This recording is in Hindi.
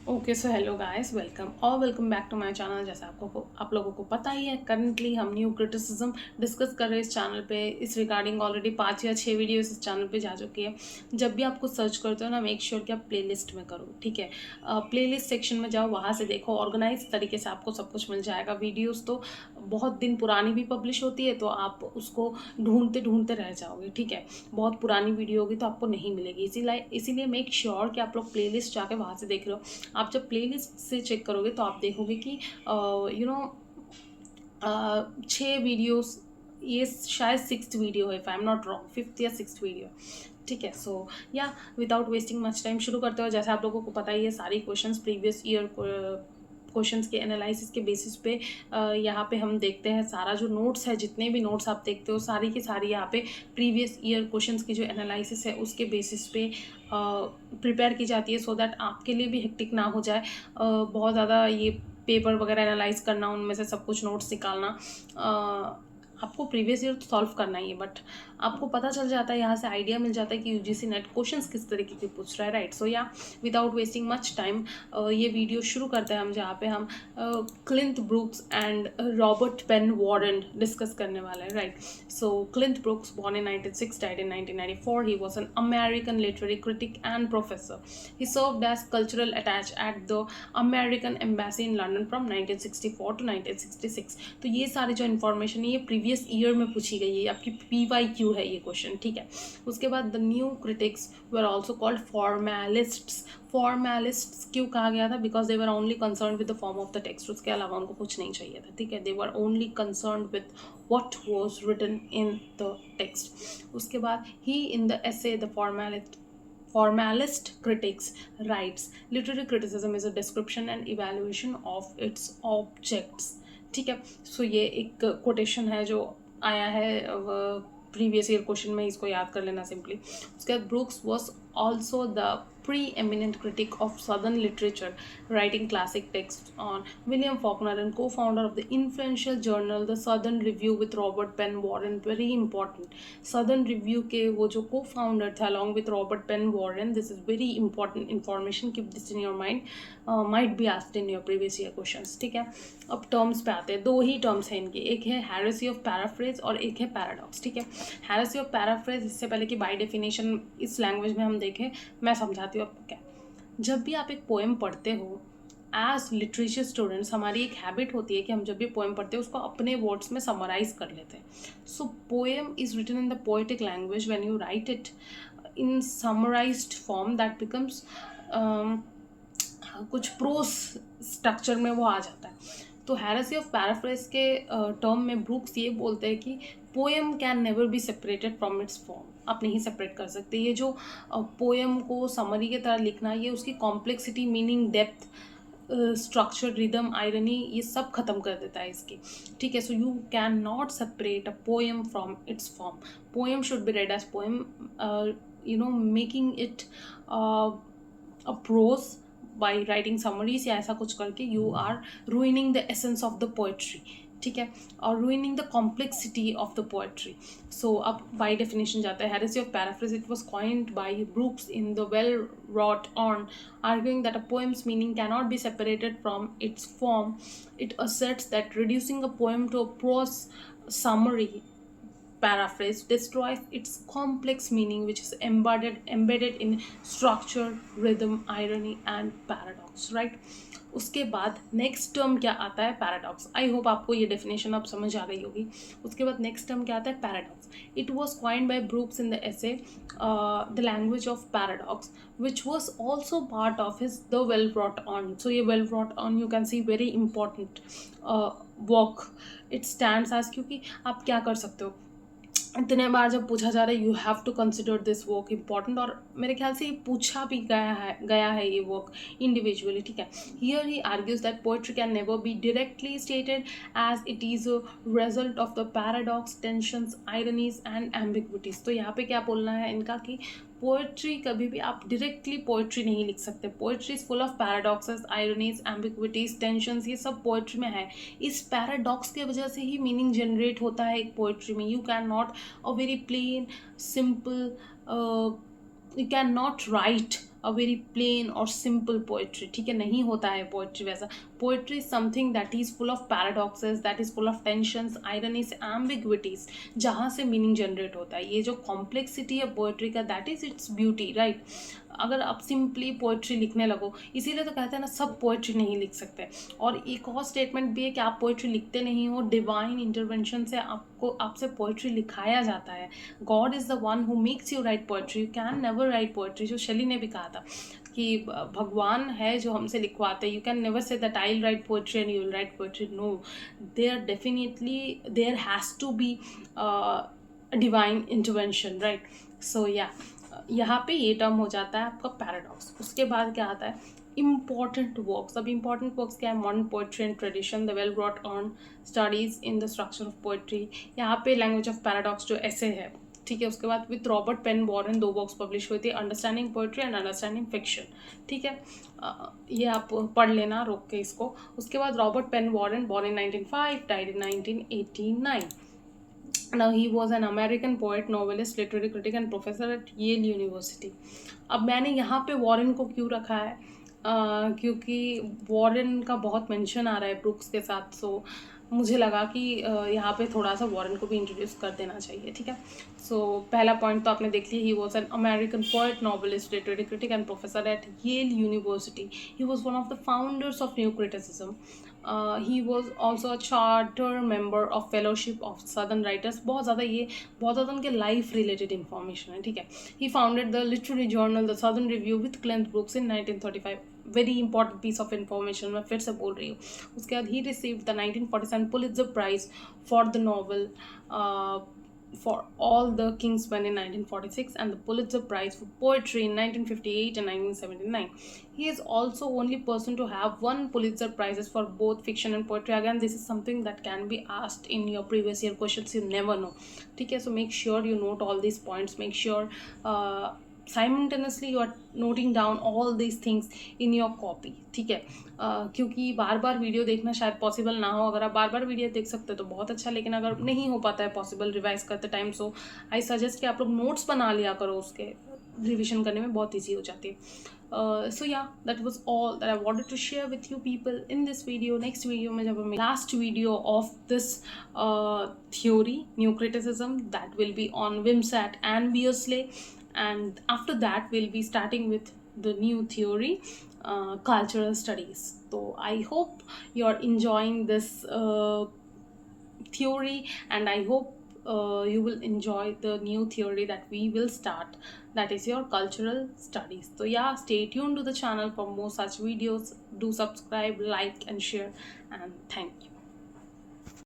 Okay so hello guys, welcome और welcome back to my channel. जैसे आप लोगों को पता ही है, करंटली हम न्यू क्रिटिसिज्म डिस्कस कर रहे हैं इस चैनल पे। इस रिगार्डिंग ऑलरेडी 5 या 6 वीडियोस इस चैनल पे जा चुकी है। जब भी आपको सर्च करते हो ना, मेक श्योर कि आप प्लेलिस्ट में करो, ठीक है। प्लेलिस्ट सेक्शन में जाओ, वहाँ से देखो, ऑर्गेनाइज तरीके से आपको सब कुछ मिल जाएगा। वीडियोज़ तो बहुत दिन पुरानी भी पब्लिश होती है, तो आप उसको ढूंढते ढूंढते रह जाओगे, ठीक है। बहुत पुरानी वीडियो होगी तो आपको नहीं मिलेगी, इसीलिए मेक श्योर कि आप लोग प्लेलिस्ट जाके वहाँ से देख लो। आप जब प्लेलिस्ट से चेक करोगे तो आप देखोगे कि 6 वीडियोस, ये शायद 6th वीडियो है, if I am not wrong, 5th या 6th वीडियो, ठीक है। सो yeah without wasting much time शुरू करते हो। जैसे आप लोगों को पता ही है, सारी क्वेश्चंस प्रीवियस ईयर क्वेश्चंस के एनालिसिस के बेसिस पे यहाँ पे हम देखते हैं। सारा जो नोट्स है, जितने भी नोट्स आप देखते हो, सारी की सारी यहाँ पे प्रीवियस ईयर क्वेश्चंस की जो एनालिसिस है उसके बेसिस पे प्रिपेयर की जाती है, सो दैट आपके लिए भी हेक्टिक ना हो जाए बहुत ज़्यादा ये पेपर वगैरह एनालाइज करना, उनमें से सब कुछ नोट्स निकालना। आपको प्रीवियस ईयर तो सॉल्व करना ही है, बट आपको पता चल जाता है, यहाँ से आइडिया मिल जाता है कि यूजीसी नेट क्वेश्चंस किस तरीके के पूछ रहा है, right. So yeah without wasting much time ये वीडियो शुरू करते हैं हम, जहाँ पे हम Cleanth Brooks and Robert Penn Warren discuss करने वाले हैं, right. So Cleanth Brooks, born in 1906, died in 1994. He was an American literary critic and professor. He served as cultural attaché at the American Embassy in London from 1964 to 1966. तो ये सारी जो इन्फॉर्मेशन है, ये प्रीवियस ईयर में पूछी गई है, आपकी PYQ है ये क्वेश्चन, ठीक है। उसके बाद the new critics were also called formalists. Formalists क्यों कहा गया था? Because they were only concerned with the form of the text, उसके अलावा उनको कुछ नहीं चाहिए था, ठीक है। They were only concerned with what was written in the text. उसके बाद he in the essay the formalist critics writes, literary criticism is a description and evaluation of its objects, ठीक है। सो ये एक कोटेशन है जो आया है प्रीवियस ईयर क्वेश्चन में, इसको याद कर लेना सिंपली। उसके बाद Brooks was also the pre-eminent critic of Southern literature, writing classic texts on William Faulkner and co-founder of the influential journal The Southern Review with Robert Penn Warren. Very important. Southern Review के वो जो co-founder थे along with Robert Penn Warren. This is very important information. Keep this in your mind. Might be asked in your previous year questions. ठीक है। अब टर्म्स पे आते हैं। दो ही टर्म्स हैं इनके, एक है हेरेसी ऑफ पैराफ्रेज और एक है पैराडॉक्स, ठीक है। हेरेसी ऑफ पैराफ्रेज, इससे पहले कि बाय डेफिनेशन इस लैंग्वेज में हम देखें, मैं समझाती हूँ आपको क्या। जब भी आप एक पोएम पढ़ते हो, एज लिटरेचर स्टूडेंट्स हमारी एक हैबिट होती है कि हम जब भी पोएम पढ़ते हैं उसको अपने वर्ड्स में समराइज कर लेते हैं। So poem is written in the poetic language. When you write it in summarized form, that becomes कुछ प्रोस स्ट्रक्चर में वो आ जाता है। तो हेरेसी ऑफ पैराफ्रेज के टर्म में ब्रूक्स ये बोलते हैं कि poem can never be separated from its form. आप नहीं सेपरेट कर सकते। ये जो पोएम को समरी की तरह लिखना, ये उसकी complexity, meaning, depth, structure, rhythm, irony, ये सब खत्म कर देता है इसकी, ठीक है। So you can not separate a poem from its form. Poem should be read as poem, making it a prose by writing summaries या ऐसा कुछ करके you are ruining the essence of the poetry, ठीक है, और ruining the complexity of the poetry. So अब by definition जाता है। heresy of paraphrase, it was coined by Brooks in the well wrought on, arguing that a poem's meaning cannot be separated from its form. It asserts that reducing a poem to a prose summary, paraphrase, destroys its complex meaning, which is embedded in structure, rhythm, irony and paradox, right। उसके बाद नेक्स्ट टर्म क्या आता है? पैराडॉक्स। आई होप आपको ये डेफिनेशन अब समझ आ गई होगी। उसके बाद नेक्स्ट टर्म क्या आता है? Paradox. It was coined by Brooks in the essay the language of paradox, which was also part of his the well wrought urn. So ये well wrought urn, you can see very important work it stands as, क्योंकि आप क्या कर सकते हो, इतने बार जब पूछा जा रहा है, you have to consider this work important, और मेरे ख्याल से ये पूछा भी गया है ये वर्क इंडिविजुअली, ठीक है। Here he argues that poetry can never be directly stated as it is a result of the paradox, tensions, ironies and ambiguities. तो यहाँ पे क्या बोलना है इनका कि पोएट्री कभी भी आप डायरेक्टली पोएट्री नहीं लिख सकते। Poetry is full of paradoxes, ironies, ambiguities, tensions, ये सब पोएट्री में है। इस पैराडॉक्स के वजह से ही मीनिंग जनरेट होता है एक पोएट्री में। You can not a very plain, simple, you cannot write a very plain और सिंपल पोएट्री, ठीक है, नहीं होता है पोएट्री वैसा. Poetry is something that is full of paradoxes, that is full of tensions, ironies, ambiguities, जहाँ से मीनिंग जनरेट होता है. ये जो कॉम्प्लेक्सिटी है पोएट्री का, that is its beauty, right. अगर आप सिंपली पोएट्री लिखने लगो, इसीलिए तो कहते हैं ना, सब पोएट्री नहीं लिख सकते. और एक और स्टेटमेंट भी है कि आप पोएट्री लिखते नहीं हो, डिवाइन इंटरवेंशन से आपको आपसे पोएट्री लिखाया जाता है. God is the one who makes you write poetry, you can never write poetry. जो शैली ने भी कहा था कि भगवान है जो हमसे लिखवाते. You can never say that I will write poetry and you will write poetry. No, there definitely there has to be divine intervention, right. So yeah यहाँ पे ये टर्म हो जाता है आपका पैराडॉक्स. उसके बाद क्या आता है, इम्पॉर्टेंट वर्क्स. अब इम्पॉर्टेंट वर्क्स क्या है, modern poetry and tradition, the well wrought on studies in the structure of poetry. यहाँ पे लैंग्वेज ऑफ पैराडॉक्स जो ऐसे है, ठीक है. उसके बाद with Robert Penn Warren 2 books publish हुई थी, understanding poetry and understanding fiction, ठीक है. ये आप पढ़ लेना रोक के इसको. उसके बाद Robert Penn Warren, born in 1905, died in 1989. Now he was an American poet, novelist, literary critic and professor at Yale University. अब मैंने यहाँ पे वॉरेन को क्यों रखा है, क्योंकि वॉरेन का बहुत मेंशन आ रहा है ब्रुक्स के साथ. सो मुझे लगा कि यहाँ पे थोड़ा सा वॉरेन को भी इंट्रोड्यूस कर देना चाहिए, ठीक है. सो पहला पॉइंट तो आपने देख लिया, he was an American poet, novelist, literary critic and professor at Yale University. He was one of the founders of new criticism. He was also a charter member of fellowship of Southern writers. बहुत ज़्यादा उनके लाइफ रिलेटेड इंफॉर्मेशन है, ठीक है. He founded the literary journal the Southern Review with Cleanth Brooks in 1935. Very important piece of information, मैं फिर से बोल रही हूँ. उसके बाद ही received the 1947 Pulitzer prize for the novel for all the Kingsmen in 1946 and the Pulitzer Prize for Poetry in 1958 and 1979. He is also only person to have won Pulitzer Prizes for both fiction and poetry. Again, this is something that can be asked in your previous year questions. You never know. ठीक है, so make sure you note all these points. Make sure simultaneously you are noting down all these things in your copy, ठीक है. क्योंकि बार बार वीडियो देखना शायद पॉसिबल ना हो. अगर आप बार बार वीडियो देख सकते हो तो बहुत अच्छा, लेकिन अगर नहीं हो पाता है पॉसिबल रिवाइज करते टाइम, सो आई सजेस्ट कि आप लोग नोट्स बना लिया करो, उसके रिविजन करने में बहुत ईजी हो जाती है. So yeah, that was all that I wanted to share with you people in this video. Next video में जब हम last video of this theory, new criticism, that will be on Wimsatt and Beardsley, and after that we'll be starting with the new theory, cultural studies. So I hope you're enjoying this theory, and I hope you will enjoy the new theory that we will start, that is your cultural studies. So yeah, stay tuned to the channel for more such videos. Do subscribe, like and share, and thank you.